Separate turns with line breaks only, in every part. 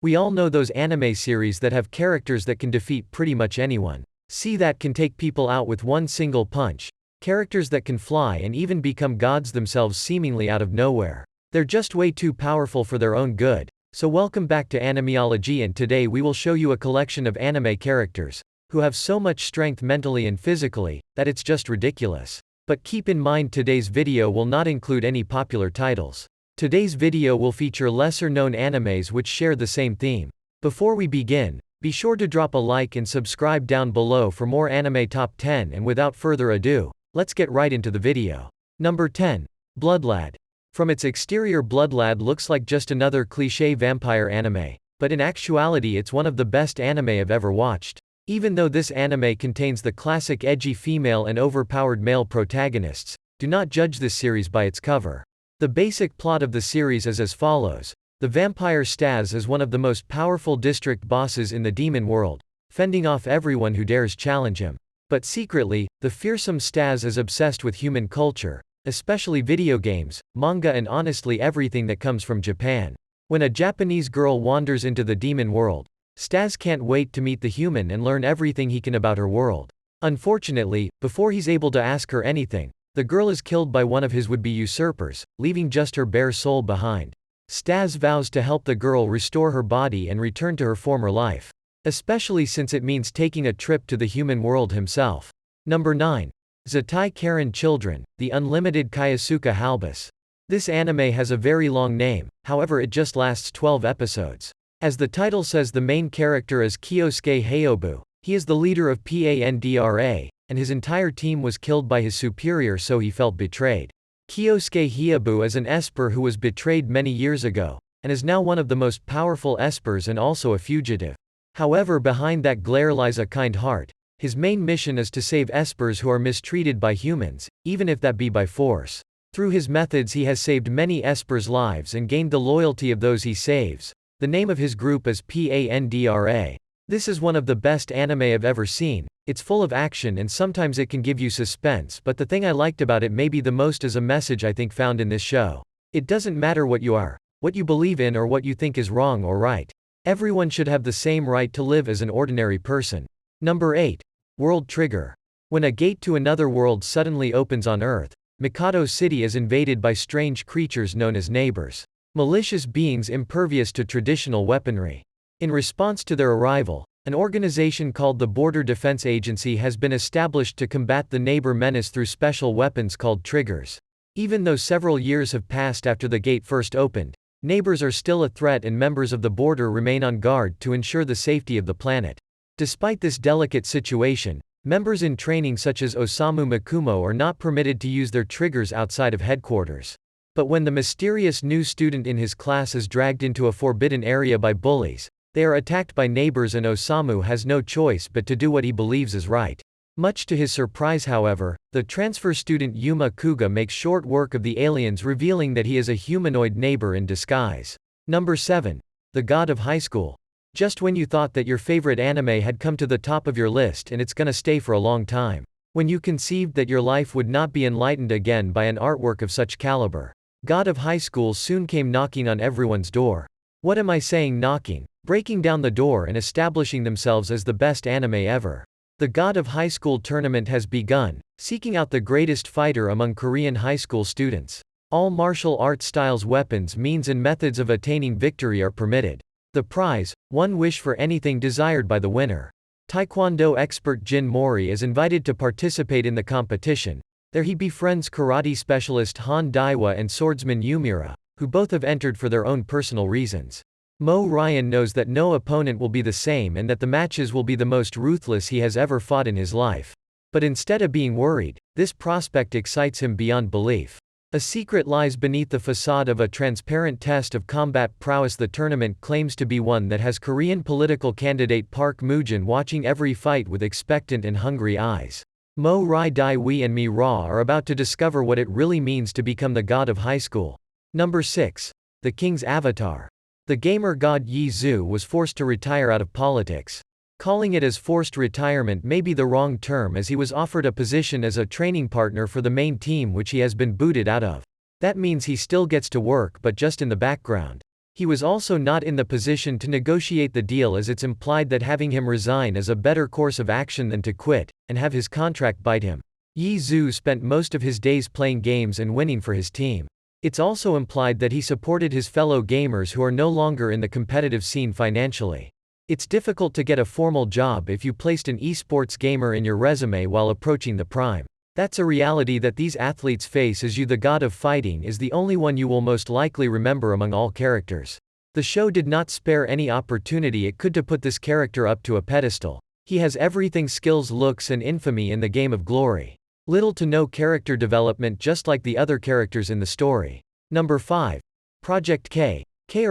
We all know those anime series that have characters that can defeat pretty much anyone. See, that can take people out with one single punch. Characters that can fly and even become gods themselves seemingly out of nowhere. They're just way too powerful for their own good. So welcome back to Animeology, and today we will show you a collection of anime characters who have so much strength mentally and physically that it's just ridiculous. But keep in mind, today's video will not include any popular titles. Today's video will feature lesser known animes which share the same theme. Before we begin, be sure to drop a like and subscribe down below for more anime top 10, and without further ado, let's get right into the video. Number 10. Bloodlad. From its exterior, Bloodlad looks like just another cliché vampire anime, but in actuality it's one of the best anime I've ever watched. Even though this anime contains the classic edgy female and overpowered male protagonists, do not judge this series by its cover. The basic plot of the series is as follows. The vampire Stas is one of the most powerful district bosses in the demon world, fending off everyone who dares challenge him. But secretly, the fearsome Stas is obsessed with human culture, especially video games, manga, and honestly everything that comes from Japan. When a Japanese girl wanders into the demon world, Stas can't wait to meet the human and learn everything he can about her world. Unfortunately, before he's able to ask her anything, the girl is killed by one of his would-be usurpers, leaving just her bare soul behind. Stas vows to help the girl restore her body and return to her former life, especially since it means taking a trip to the human world himself. Number 9. Zatai Karen Children, The Unlimited Kyosuke Halbus. This anime has a very long name, however it just lasts 12 episodes. As the title says, the main character is Kyosuke Hyobu. He is the leader of Pandra, and his entire team was killed by his superior, so he felt betrayed. Kyosuke Hyobu is an esper who was betrayed many years ago, and is now one of the most powerful espers and also a fugitive. However, behind that glare lies a kind heart. His main mission is to save espers who are mistreated by humans, even if that be by force. Through his methods he has saved many espers' lives and gained the loyalty of those he saves. The name of his group is Pandra. This is one of the best anime I've ever seen. It's full of action and sometimes it can give you suspense, but the thing I liked about it maybe the most is a message I think found in this show. It doesn't matter what you are, what you believe in, or what you think is wrong or right. Everyone should have the same right to live as an ordinary person. Number 8. World Trigger. When a gate to another world suddenly opens on Earth, Mikado City is invaded by strange creatures known as neighbors. Malicious beings impervious to traditional weaponry. In response to their arrival, an organization called the Border Defense Agency has been established to combat the neighbor menace through special weapons called triggers. Even though several years have passed after the gate first opened, neighbors are still a threat and members of the border remain on guard to ensure the safety of the planet. Despite this delicate situation, members in training such as Osamu Makumo are not permitted to use their triggers outside of headquarters. But when the mysterious new student in his class is dragged into a forbidden area by bullies, they are attacked by neighbors and Osamu has no choice but to do what he believes is right. Much to his surprise, however, the transfer student Yuma Kuga makes short work of the aliens, revealing that he is a humanoid neighbor in disguise. Number 7. The God of High School. Just when you thought that your favorite anime had come to the top of your list and it's gonna stay for a long time. When you conceived that your life would not be enlightened again by an artwork of such caliber, God of High School soon came knocking on everyone's door. What am I saying, knocking? Breaking down the door and establishing themselves as the best anime ever. The God of High School tournament has begun, seeking out the greatest fighter among Korean high school students. All martial arts styles, weapons, means and methods of attaining victory are permitted. The prize, one wish for anything desired by the winner. Taekwondo expert Jin Mori is invited to participate in the competition. There he befriends karate specialist Han Daiwa and swordsman Yumira, who both have entered for their own personal reasons. Mo Ryan knows that no opponent will be the same and that the matches will be the most ruthless he has ever fought in his life. But instead of being worried, this prospect excites him beyond belief. A secret lies beneath the facade of a transparent test of combat prowess. The tournament claims to be one that has Korean political candidate Park Moo-jin watching every fight with expectant and hungry eyes. Mo Rai Dai Wee and Mi Ra are about to discover what it really means to become the god of high school. Number 6. The King's Avatar. The gamer god Yi Zhu was forced to retire out of politics. Calling it as forced retirement may be the wrong term, as he was offered a position as a training partner for the main team which he has been booted out of. That means he still gets to work, but just in the background. He was also not in the position to negotiate the deal, as it's implied that having him resign is a better course of action than to quit, and have his contract bite him. Yi Zhu spent most of his days playing games and winning for his team. It's also implied that he supported his fellow gamers who are no longer in the competitive scene financially. It's difficult to get a formal job if you placed an esports gamer in your resume while approaching the prime. That's a reality that these athletes face, as Yu, the god of fighting, is the only one you will most likely remember among all characters. The show did not spare any opportunity it could to put this character up to a pedestal. He has everything: skills, looks, and infamy in the game of glory. Little to no character development, just like the other characters in the story. Number 5. Project K.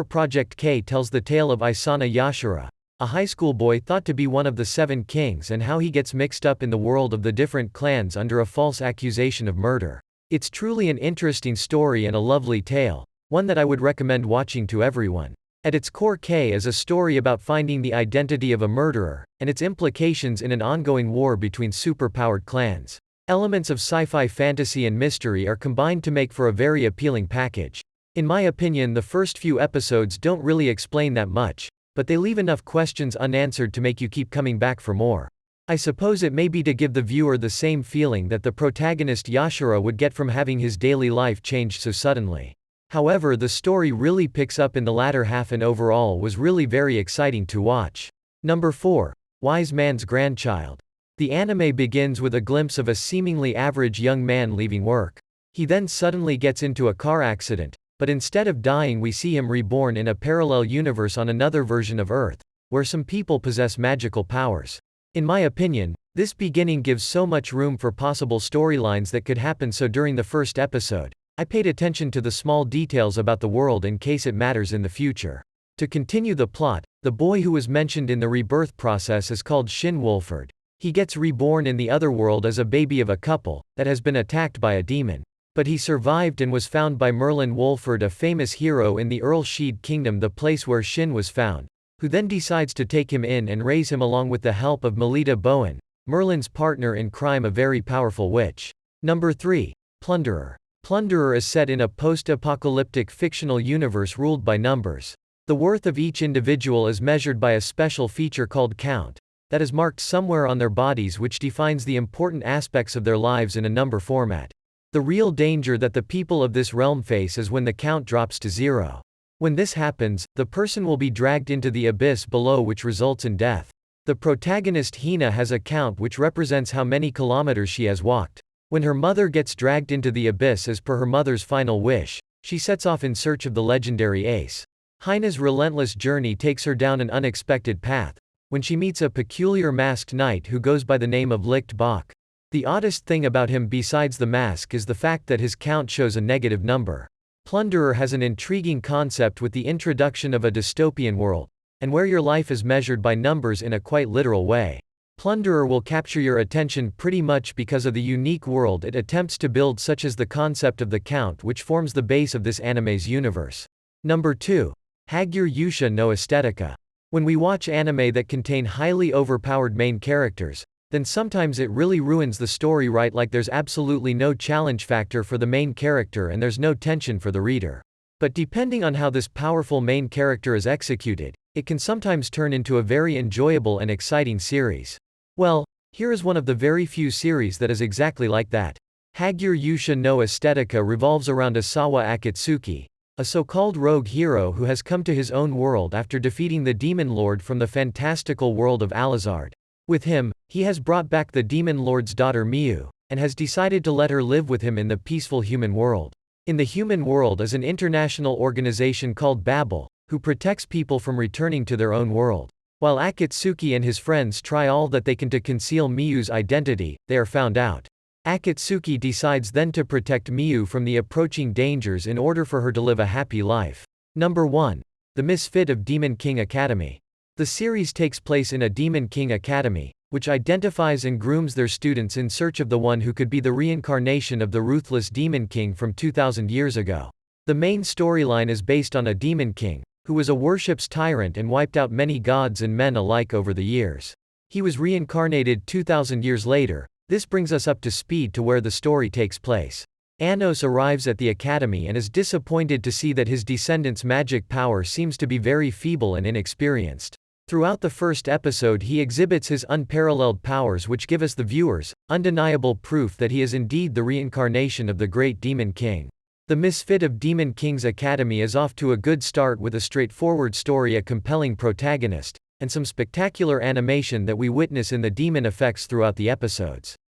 Project K tells the tale of Isana Yashira, a high school boy thought to be one of the 7 kings, and how he gets mixed up in the world of the different clans under a false accusation of murder. It's truly an interesting story and a lovely tale, one that I would recommend watching to everyone. At its core, K is a story about finding the identity of a murderer, and its implications in an ongoing war between superpowered clans. Elements of sci-fi, fantasy, and mystery are combined to make for a very appealing package. In my opinion, the first few episodes don't really explain that much, but they leave enough questions unanswered to make you keep coming back for more. I suppose it may be to give the viewer the same feeling that the protagonist Yashira would get from having his daily life changed so suddenly. However, the story really picks up in the latter half and overall was really very exciting to watch. Number 4. Wise Man's Grandchild. The anime begins with a glimpse of a seemingly average young man leaving work. He then suddenly gets into a car accident, but instead of dying we see him reborn in a parallel universe on another version of Earth, where some people possess magical powers. In my opinion, this beginning gives so much room for possible storylines that could happen, so during the first episode, I paid attention to the small details about the world in case it matters in the future. To continue the plot, the boy who was mentioned in the rebirth process is called Shin Wolford. He gets reborn in the other world as a baby of a couple that has been attacked by a demon. But he survived and was found by Merlin Wolford, a famous hero in the Earl Sheed Kingdom, the place where Shin was found, who then decides to take him in and raise him along with the help of Melita Bowen, Merlin's partner in crime, a very powerful witch. Number 3. Plunderer. Plunderer is set in a post-apocalyptic fictional universe ruled by numbers. The worth of each individual is measured by a special feature called count, that is marked somewhere on their bodies, which defines the important aspects of their lives in a number format. The real danger that the people of this realm face is when the count drops to 0. When this happens, the person will be dragged into the abyss below, which results in death. The protagonist Hina has a count which represents how many kilometers she has walked. When her mother gets dragged into the abyss as per her mother's final wish, she sets off in search of the legendary ace. Hina's relentless journey takes her down an unexpected path, when she meets a peculiar masked knight who goes by the name of Licht Bach. The oddest thing about him besides the mask is the fact that his count shows a negative number. Plunderer has an intriguing concept with the introduction of a dystopian world, and where your life is measured by numbers in a quite literal way. Plunderer will capture your attention pretty much because of the unique world it attempts to build, such as the concept of the count, which forms the base of this anime's universe. Number 2. Hagure Yusha no Aesthetica. When we watch anime that contain highly overpowered main characters, then sometimes it really ruins the story, right? Like there's absolutely no challenge factor for the main character and there's no tension for the reader. But depending on how this powerful main character is executed, it can sometimes turn into a very enjoyable and exciting series. Well, here is one of the very few series that is exactly like that. Hagure Yusha no Aesthetica revolves around Asawa Akatsuki, a so-called rogue hero who has come to his own world after defeating the demon lord from the fantastical world of Alizard. With him, he has brought back the demon lord's daughter Miu, and has decided to let her live with him in the peaceful human world. In the human world is an international organization called Babel, who protects people from returning to their own world. While Akatsuki and his friends try all that they can to conceal Miu's identity, they are found out. Akatsuki decides then to protect Miu from the approaching dangers in order for her to live a happy life. Number 1. The Misfit of Demon King Academy. The series takes place in a Demon King Academy, which identifies and grooms their students in search of the one who could be the reincarnation of the ruthless Demon King from 2,000 years ago. The main storyline is based on a Demon King, who was a worship's tyrant and wiped out many gods and men alike over the years. He was reincarnated 2,000 years later. This brings us up to speed to where the story takes place. Anos arrives at the academy and is disappointed to see that his descendants' magic power seems to be very feeble and inexperienced. Throughout the first episode he exhibits his unparalleled powers, which give us the viewers undeniable proof that he is indeed the reincarnation of the great Demon King. The Misfit of Demon King's Academy is off to a good start with a straightforward story, a compelling protagonist, and some spectacular animation that we witness in the demon effects throughout the episodes.